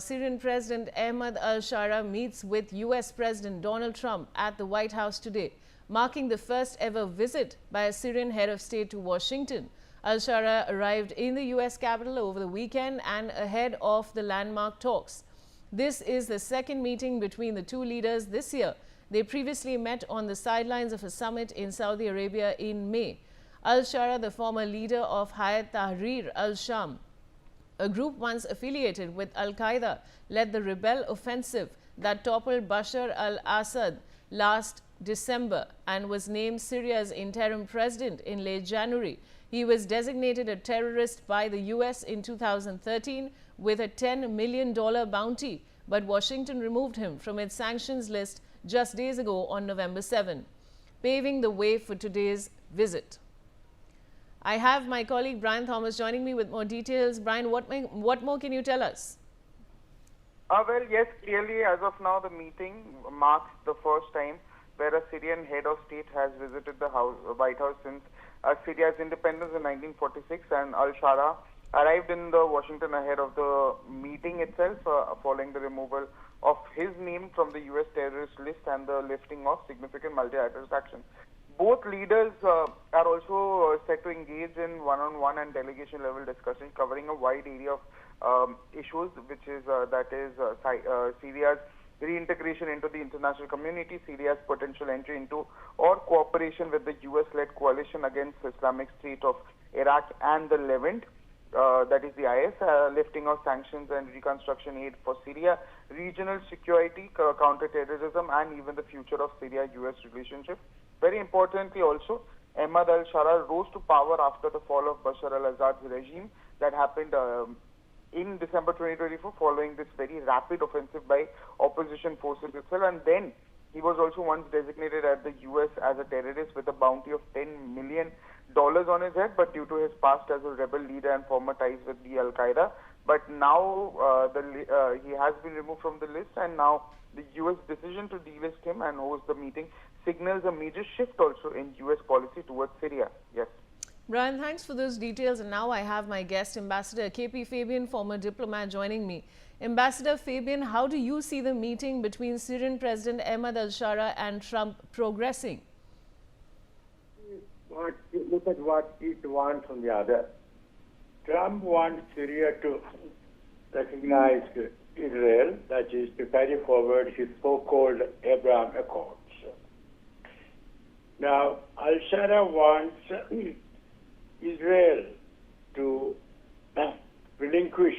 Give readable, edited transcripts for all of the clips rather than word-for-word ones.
Syrian President Ahmed Al-Sharaa meets with U.S. President Donald Trump at the White House today, marking the first ever visit by a Syrian head of state to Washington. Al-Sharaa arrived in the U.S. capital over the weekend and ahead of the landmark talks. This is the second meeting between the two leaders this year. They previously met on the sidelines of a summit in Saudi Arabia in May. Al-Sharaa, the former leader of Hayat Tahrir Al-Sham, a group once affiliated with Al-Qaida, led the rebel offensive that toppled Bashar al-Assad last December and was named Syria's interim president in late January. He was designated a terrorist by the U.S. in 2013 with a $10 million bounty, but Washington removed him from its sanctions list just days ago on November 7, paving the way for today's visit. I have my colleague Brian Thomas joining me with more details. Brian, what more can you tell us? Well, yes, clearly as of now the meeting marks the first time where a Syrian head of state has visited the White House since Syria's independence in 1946, and Al-Sharaa arrived in the Washington ahead of the meeting itself following the removal of his name from the U.S. terrorist list and the lifting of significant multilateral sanctions. Both leaders are also set to engage in one-on-one and delegation-level discussions covering a wide area of issues, which is Syria's reintegration into the international community, Syria's potential entry into or cooperation with the U.S.-led coalition against Islamic State of Iraq and the Levant, that is the IS, lifting of sanctions and reconstruction aid for Syria, regional security, counter-terrorism, and even the future of Syria-U.S. relationship. Very importantly also, Ahmed Al-Sharaa rose to power after the fall of Bashar al-Assad's regime that happened in December 2024 following this very rapid offensive by opposition forces itself. And then he was also once designated at the U.S. as a terrorist with a bounty of $10 million on his head, but due to his past as a rebel leader and former ties with the Al-Qaida. But now he has been removed from the list, and now the U.S. decision to delist him and host the meeting signals a major shift also in U.S. policy towards Syria. Yes. Brian, thanks for those details. And now I have my guest, Ambassador K.P. Fabian, former diplomat, joining me. Ambassador Fabian, how do you see the meeting between Syrian President Ahmed Al-Sharaa and Trump progressing? Look at what each wants from the other. Trump wants Syria to recognize Israel, that is, to carry forward his so-called Abraham Accords. Now, Al-Sharaa wants Israel to relinquish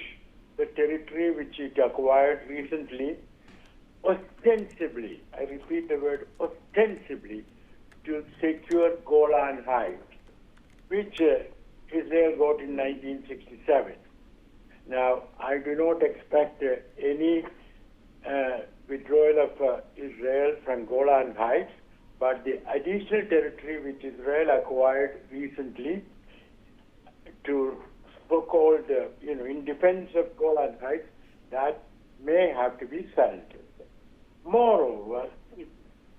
the territory which it acquired recently, ostensibly, I repeat the word ostensibly, to secure Golan Heights, which Israel got in 1967. Now, I do not expect any withdrawal of Israel from Golan Heights, but the additional territory which Israel acquired recently to so-called, in defense of Golan Heights, that may have to be sold. Moreover,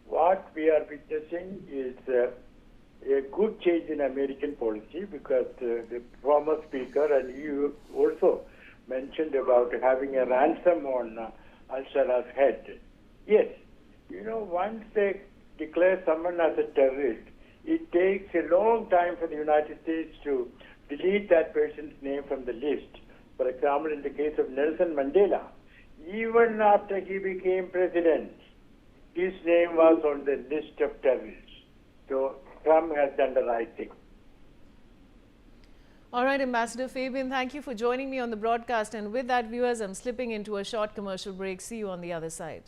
what we are witnessing is a good change in American policy, because the former speaker and you also mentioned about having a ransom on Al-Sharaa's head. Yes, once they declare someone as a terrorist, it takes a long time for the United States to delete that person's name from the list. For example, in the case of Nelson Mandela, even after he became president, his name was on the list of terrorists. So Trump has done the right thing. All right, Ambassador Fabian, thank you for joining me on the broadcast. And with that, viewers, I'm slipping into a short commercial break. See you on the other side.